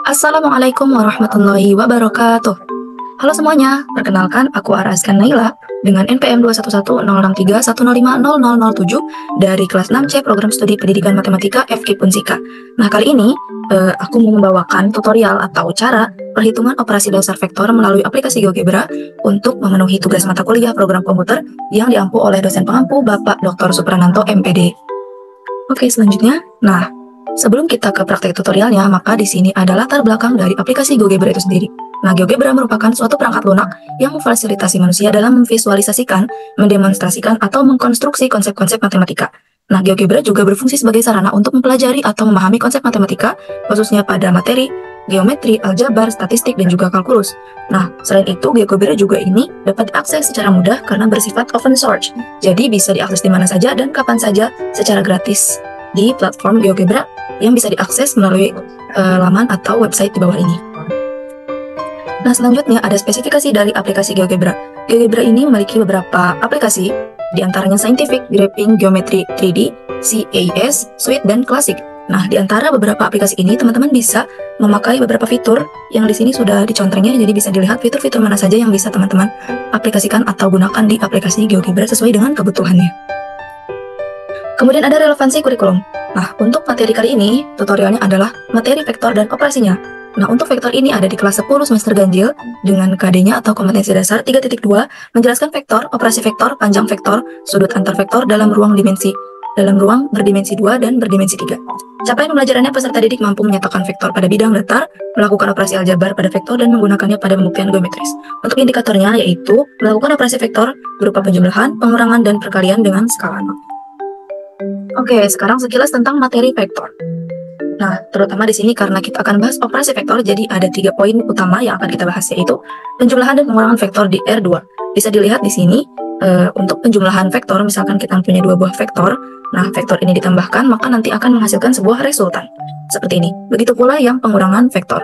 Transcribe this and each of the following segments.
Assalamualaikum warahmatullahi wabarakatuh. Halo semuanya, perkenalkan aku Araskan Naila dengan NPM 2110631050007 dari kelas 6C Program Studi Pendidikan Matematika FKIP Unsika. Nah, kali ini aku mau membawakan tutorial atau cara perhitungan operasi dasar vektor melalui aplikasi GeoGebra untuk memenuhi tugas mata kuliah program komputer yang diampu oleh dosen pengampu Bapak Dr. Suprananto MPD. Oke, selanjutnya, sebelum kita ke praktek tutorialnya, maka di sini ada latar belakang dari aplikasi GeoGebra itu sendiri. Nah, GeoGebra merupakan suatu perangkat lunak yang memfasilitasi manusia dalam memvisualisasikan, mendemonstrasikan, atau mengkonstruksi konsep-konsep matematika. Nah, GeoGebra juga berfungsi sebagai sarana untuk mempelajari atau memahami konsep matematika, khususnya pada materi, geometri, aljabar, statistik, dan juga kalkulus. Nah, selain itu, GeoGebra juga ini dapat diakses secara mudah karena bersifat open source. Jadi, bisa diakses di mana saja dan kapan saja secara gratis di platform GeoGebra yang bisa diakses melalui laman atau website di bawah ini. Nah, selanjutnya ada spesifikasi dari aplikasi GeoGebra. GeoGebra ini memiliki beberapa aplikasi, di antaranya Scientific, Graphing, Geometry 3D, CAS, Suite, dan Classic. Nah, di antara beberapa aplikasi ini, teman-teman bisa memakai beberapa fitur yang di sini sudah dicontrengnya, jadi bisa dilihat fitur-fitur mana saja yang bisa teman-teman aplikasikan atau gunakan di aplikasi GeoGebra sesuai dengan kebutuhannya. Kemudian ada relevansi kurikulum. Nah, untuk materi kali ini, tutorialnya adalah materi vektor dan operasinya. Nah, untuk vektor ini ada di kelas 10 semester ganjil dengan KD-nya atau kompetensi dasar 3.2, menjelaskan vektor, operasi vektor, panjang vektor, sudut antar vektor dalam ruang berdimensi 2 dan berdimensi 3. Capaian pembelajarannya peserta didik mampu menyatakan vektor pada bidang datar, melakukan operasi aljabar pada vektor, dan menggunakannya pada pembuktian geometris. Untuk indikatornya yaitu melakukan operasi vektor berupa penjumlahan, pengurangan, dan perkalian dengan skala 0. Oke, sekarang sekilas tentang materi vektor. Nah, terutama di sini karena kita akan bahas operasi vektor, jadi ada 3 poin utama yang akan kita bahas, yaitu penjumlahan dan pengurangan vektor di R2. Bisa dilihat di sini, untuk penjumlahan vektor, misalkan kita punya 2 buah vektor, nah vektor ini ditambahkan, maka nanti akan menghasilkan sebuah resultan. Seperti ini. Begitu pula yang pengurangan vektor.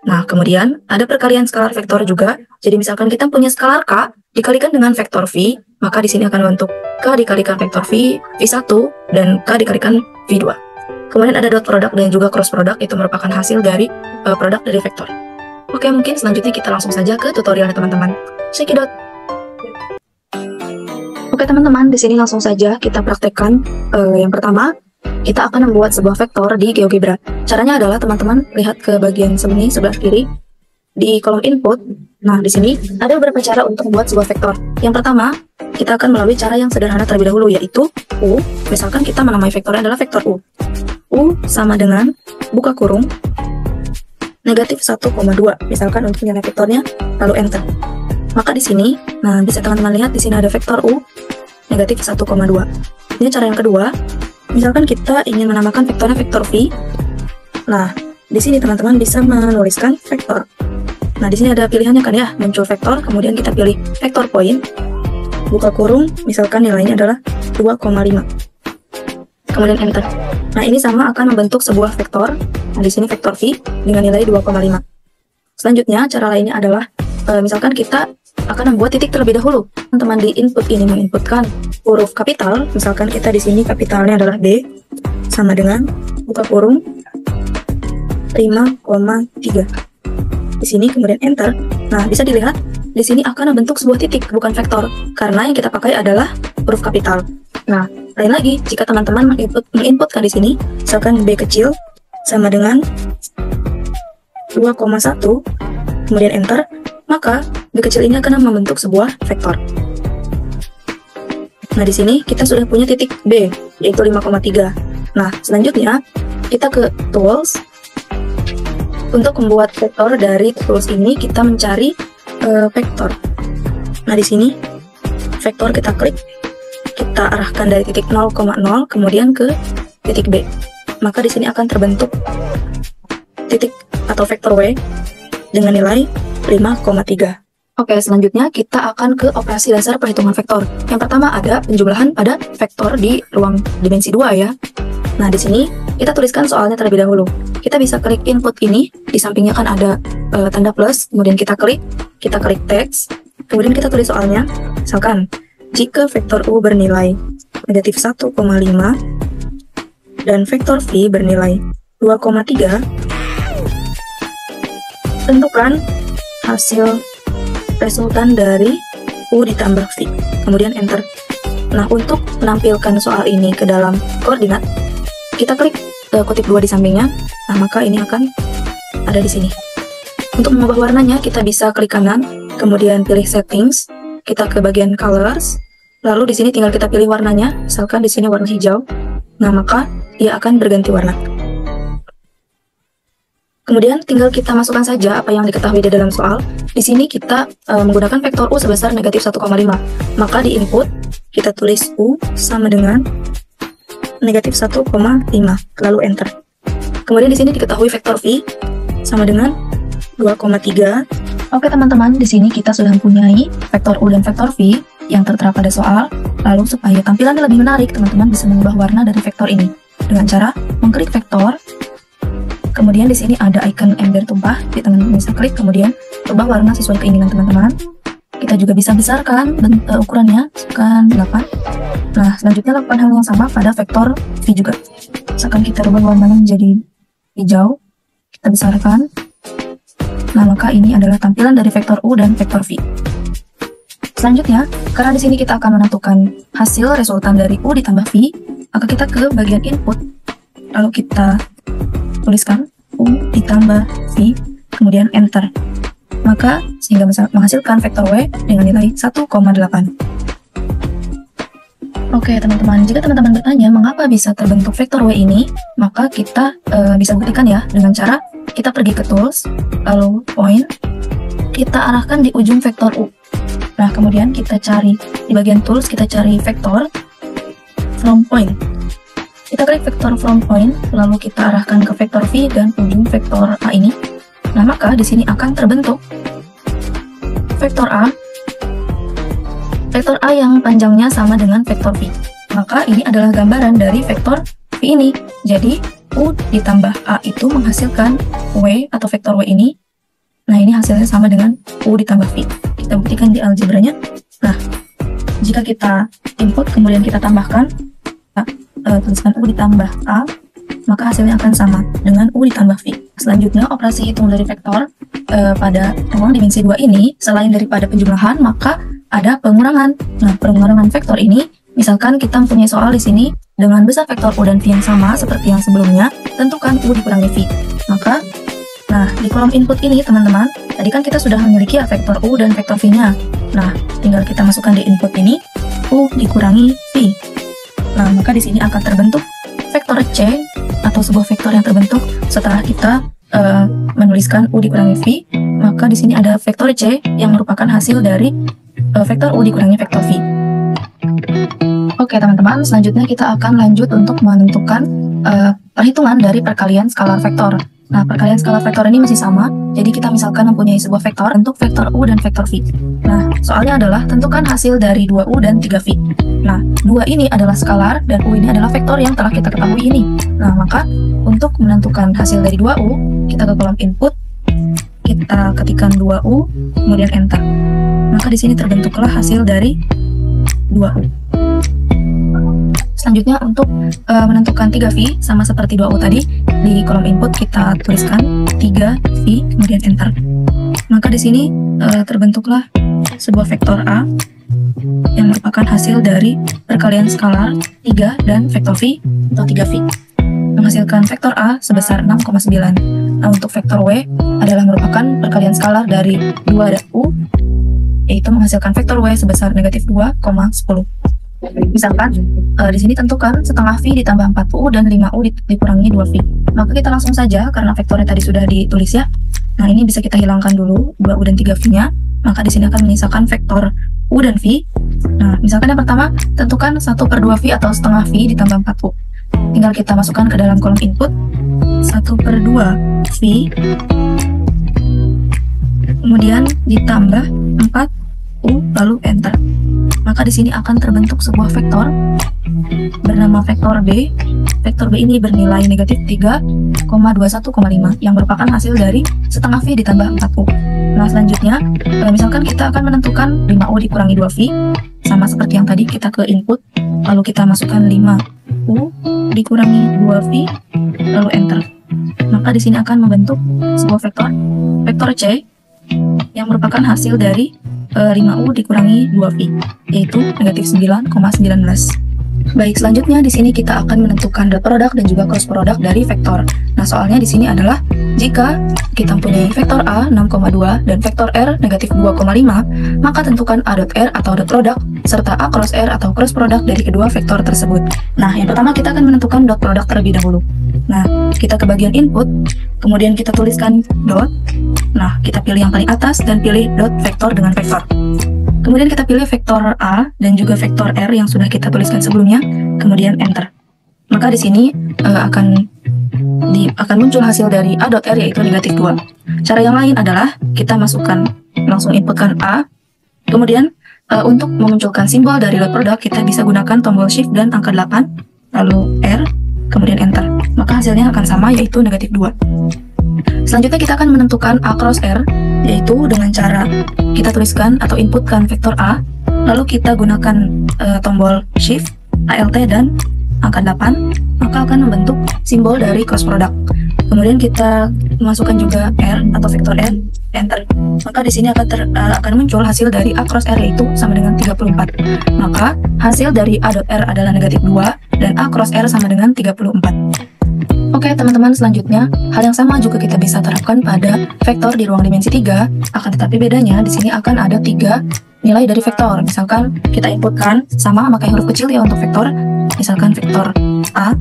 Nah, kemudian ada perkalian skalar vektor juga. Jadi misalkan kita punya skalar K dikalikan dengan vektor V, maka di sini akan membentuk K dikalikan vektor V, V1, dan K dikalikan V2. Kemudian ada dot product dan juga cross product, itu merupakan hasil dari produk dari vektor. Oke, mungkin selanjutnya kita langsung saja ke tutorialnya teman-teman. Cekidot. Oke teman-teman, di sini langsung saja kita praktekkan. Yang pertama, kita akan membuat sebuah vektor di GeoGebra. Caranya adalah teman-teman lihat ke bagian sini sebelah kiri di kolom input. Nah, di sini ada beberapa cara untuk membuat sebuah vektor. Yang pertama, kita akan melalui cara yang sederhana terlebih dahulu, yaitu U. Misalkan kita menamai vektornya adalah vektor U. U sama dengan buka kurung negatif 1,2. Misalkan untuk nilai vektornya, lalu enter. Maka di sini, nah bisa teman-teman lihat di sini ada vektor U negatif 1,2. Ini cara yang kedua. Misalkan kita ingin menamakan vektornya vektor V. Nah, di sini teman-teman bisa menuliskan vektor. Nah, di sini ada pilihannya kan ya, muncul vektor, kemudian kita pilih vektor point, buka kurung, misalkan nilainya adalah 2,5. Kemudian enter. Nah, ini sama akan membentuk sebuah vektor. Nah, di sini vektor V dengan nilai 2,5. Selanjutnya, cara lainnya adalah misalkan kita akan membuat titik terlebih dahulu. Teman-teman di input ini menginputkan huruf kapital. Misalkan kita di sini kapitalnya adalah B sama dengan buka kurung 5,3. Di sini kemudian enter. Nah, bisa dilihat di sini akan membentuk sebuah titik, bukan vektor, karena yang kita pakai adalah huruf kapital. Nah, lain lagi, jika teman-teman menginputkan di sini, misalkan B kecil sama dengan 2,1, kemudian enter, maka B kecil ini akan membentuk sebuah vektor. Nah, di sini kita sudah punya titik B, yaitu 5,3. Nah, selanjutnya kita ke tools. Untuk membuat vektor dari tools ini, kita mencari vektor. Nah, di sini vektor kita klik, kita arahkan dari titik 0,0 kemudian ke titik B. Maka di sini akan terbentuk titik atau vektor W dengan nilai 5,3. Oke, selanjutnya kita akan ke operasi dasar perhitungan vektor. Yang pertama ada penjumlahan pada vektor di ruang dimensi 2 ya. Nah, di sini kita tuliskan soalnya terlebih dahulu. Kita bisa klik input ini, di sampingnya kan ada tanda plus, kemudian kita klik teks, kemudian kita tulis soalnya. Misalkan, jika vektor U bernilai negatif 1,5, dan vektor V bernilai 2,3, tentukan hasil resultan dari U ditambah V, kemudian enter. Nah, untuk menampilkan soal ini ke dalam koordinat, kita klik kutip 2 di sampingnya. Nah, maka ini akan ada di sini. Untuk mengubah warnanya, kita bisa klik kanan, kemudian pilih settings, kita ke bagian colors, lalu di sini tinggal kita pilih warnanya, misalkan di sini warna hijau. Nah, maka dia akan berganti warna. Kemudian tinggal kita masukkan saja apa yang diketahui di dalam soal. Di sini kita menggunakan vektor U sebesar negatif 1,5. Maka di input kita tulis U sama dengan negatif 1,5, lalu enter. Kemudian di sini diketahui vektor V sama dengan 2,3. Oke teman-teman, di sini kita sudah mempunyai vektor U dan vektor V yang tertera pada soal. Lalu supaya tampilannya lebih menarik, teman-teman bisa mengubah warna dari vektor ini dengan cara mengklik vektor. Kemudian di sini ada icon ember tumpah, teman-teman bisa klik, kemudian ubah warna sesuai keinginan teman-teman. Kita juga bisa besarkan ukurannya, misalkan 8. Nah, selanjutnya lakukan hal yang sama pada vektor V juga. Misalkan kita ubah warnanya menjadi hijau, kita besarkan. Nah, maka ini adalah tampilan dari vektor U dan vektor V. Selanjutnya, karena di sini kita akan menentukan hasil resultan dari U ditambah V, maka kita ke bagian input, lalu kita tuliskan U ditambah V, kemudian enter. Maka sehingga menghasilkan vektor W dengan nilai 1,8. Oke teman-teman, jika teman-teman bertanya mengapa bisa terbentuk vektor W ini, maka kita bisa buktikan ya dengan cara kita pergi ke tools, lalu point, kita arahkan di ujung vektor U. Nah, kemudian kita cari di bagian tools, kita cari vektor from point. Kita klik vektor from point, lalu kita arahkan ke vektor V dan ujung vektor A ini. Nah, maka di sini akan terbentuk vektor A. Vektor A yang panjangnya sama dengan vektor V. Maka ini adalah gambaran dari vektor V ini. Jadi, U ditambah A itu menghasilkan W atau vektor W ini. Nah, ini hasilnya sama dengan U ditambah V. Kita buktikan di algebranya. Nah, jika kita input kemudian kita tambahkan, tuliskan U ditambah A, maka hasilnya akan sama dengan U ditambah V. Selanjutnya, operasi hitung dari vektor pada ruang dimensi 2 ini, selain daripada penjumlahan, maka ada pengurangan. Nah, pengurangan vektor ini, misalkan kita mempunyai soal di sini dengan besar vektor U dan V yang sama seperti yang sebelumnya, tentukan U dikurangi V. Maka, nah, di kolom input ini, teman-teman, tadi kan kita sudah memiliki ya vektor U dan vektor V-nya. Nah, tinggal kita masukkan di input ini, U dikurangi V. Nah, maka di sini akan terbentuk vektor C atau sebuah vektor yang terbentuk setelah kita menuliskan U dikurangi V. Maka di sini ada vektor C yang merupakan hasil dari vektor U dikurangi vektor V. Oke teman-teman, selanjutnya kita akan lanjut untuk menentukan perhitungan dari perkalian skalar vektor. Nah, perkalian skalar vektor ini masih sama, jadi kita misalkan mempunyai sebuah vektor untuk vektor U dan vektor V. Nah, soalnya adalah tentukan hasil dari 2U dan 3V. Nah, 2 ini adalah skalar dan U ini adalah vektor yang telah kita ketahui ini. Nah, maka untuk menentukan hasil dari 2U, kita ke kolom input, kita ketikkan 2U, kemudian enter. Maka di sini terbentuklah hasil dari 2U. Selanjutnya untuk menentukan 3V sama seperti 2U tadi, di kolom input kita tuliskan 3V kemudian enter. Maka di sini terbentuklah sebuah vektor A yang merupakan hasil dari perkalian skalar 3 dan vektor V atau 3V, menghasilkan vektor A sebesar 6,9. Nah, untuk vektor W adalah merupakan perkalian skalar dari 2 dan U, yaitu menghasilkan vektor W sebesar negatif 2,10. Misalkan di sini tentukan setengah V ditambah 4U dan 5U dikurangi 2V. Maka kita langsung saja karena vektornya tadi sudah ditulis ya. Nah, ini bisa kita hilangkan dulu 2U dan 3V-nya. Maka di sini akan menyisakan vektor U dan V. Nah, misalkan yang pertama tentukan 1/2V atau setengah V ditambah 4U. Tinggal kita masukkan ke dalam kolom input 1/2V kemudian ditambah 4U lalu enter. Maka di sini akan terbentuk sebuah vektor bernama vektor B. Vektor B ini bernilai negatif 3,21,5 yang merupakan hasil dari setengah V ditambah 4U. Nah, selanjutnya misalkan kita akan menentukan 5U dikurangi 2V, sama seperti yang tadi kita ke input, lalu kita masukkan 5U dikurangi 2V, lalu enter. Maka di sini akan membentuk sebuah vektor C yang merupakan hasil dari 5U dikurangi 2V, yaitu negatif 9,19. Baik, selanjutnya di sini kita akan menentukan dot product dan juga cross product dari vektor. Nah, soalnya di sini adalah jika kita mempunyai vektor A 6,2 dan vektor R negatif 2,5, maka tentukan A dot R atau dot product serta A cross R atau cross product dari kedua vektor tersebut. Nah, yang pertama kita akan menentukan dot product terlebih dahulu. Nah, kita ke bagian input, kemudian kita tuliskan dot. Nah, kita pilih yang paling atas dan pilih dot vektor dengan vektor. Kemudian kita pilih vektor A dan juga vektor R yang sudah kita tuliskan sebelumnya, kemudian enter. Maka di sini akan muncul hasil dari A dot R yaitu negatif 2. Cara yang lain adalah kita masukkan, langsung inputkan A, kemudian untuk memunculkan simbol dari dot product kita bisa gunakan tombol shift dan angka 8, lalu R, kemudian enter. Maka hasilnya akan sama yaitu negatif 2. Selanjutnya kita akan menentukan A cross R, yaitu dengan cara kita tuliskan atau inputkan vektor A, lalu kita gunakan tombol shift, ALT dan angka 8, maka akan membentuk simbol dari cross product. Kemudian kita masukkan juga R atau vektor R, enter. Maka di sini akan muncul hasil dari A cross R yaitu sama dengan 34. Maka hasil dari A dot R adalah negatif 2 dan A cross R sama dengan 34. Oke teman-teman, selanjutnya hal yang sama juga kita bisa terapkan pada vektor di ruang dimensi 3, akan tetapi bedanya di sini akan ada 3 nilai dari vektor. Misalkan kita inputkan sama pakai huruf kecil ya untuk vektor, misalkan vektor A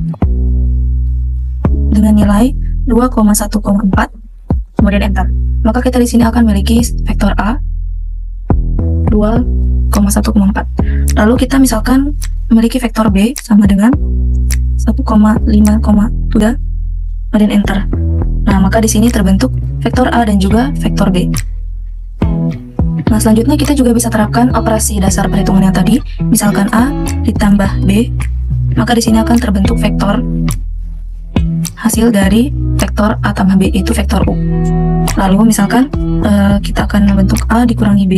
dengan nilai 2,1,4, kemudian enter. Maka kita di sini akan memiliki vektor A 2,1,4. Lalu kita misalkan memiliki vektor B sama dengan 1,5,3, kemudian enter. Nah, maka di sini terbentuk vektor A dan juga vektor B. Nah, selanjutnya kita juga bisa terapkan operasi dasar perhitungan yang tadi. Misalkan A ditambah B, maka di sini akan terbentuk vektor hasil dari vektor A tambah B, itu vektor U. Lalu misalkan kita akan membentuk A dikurangi B.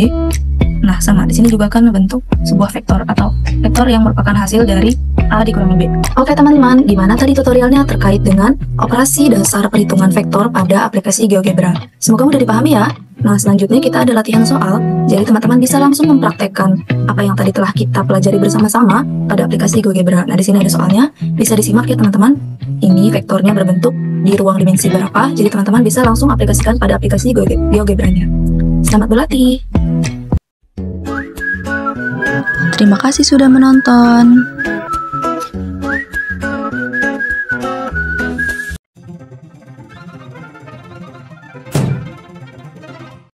Nah, sama di sini juga akan membentuk sebuah vektor atau vektor yang merupakan hasil dari A dikurangi B. Oke teman-teman, gimana tadi tutorialnya terkait dengan operasi dasar perhitungan vektor pada aplikasi GeoGebra? Semoga mudah dipahami ya. Nah, selanjutnya kita ada latihan soal, jadi teman-teman bisa langsung mempraktekkan apa yang tadi telah kita pelajari bersama-sama pada aplikasi GeoGebra. Nah, di sini ada soalnya, bisa disimak ya teman-teman. Ini vektornya berbentuk di ruang dimensi berapa, jadi teman-teman bisa langsung aplikasikan pada aplikasi GeoGebra-nya. Selamat berlatih! Terima kasih sudah menonton.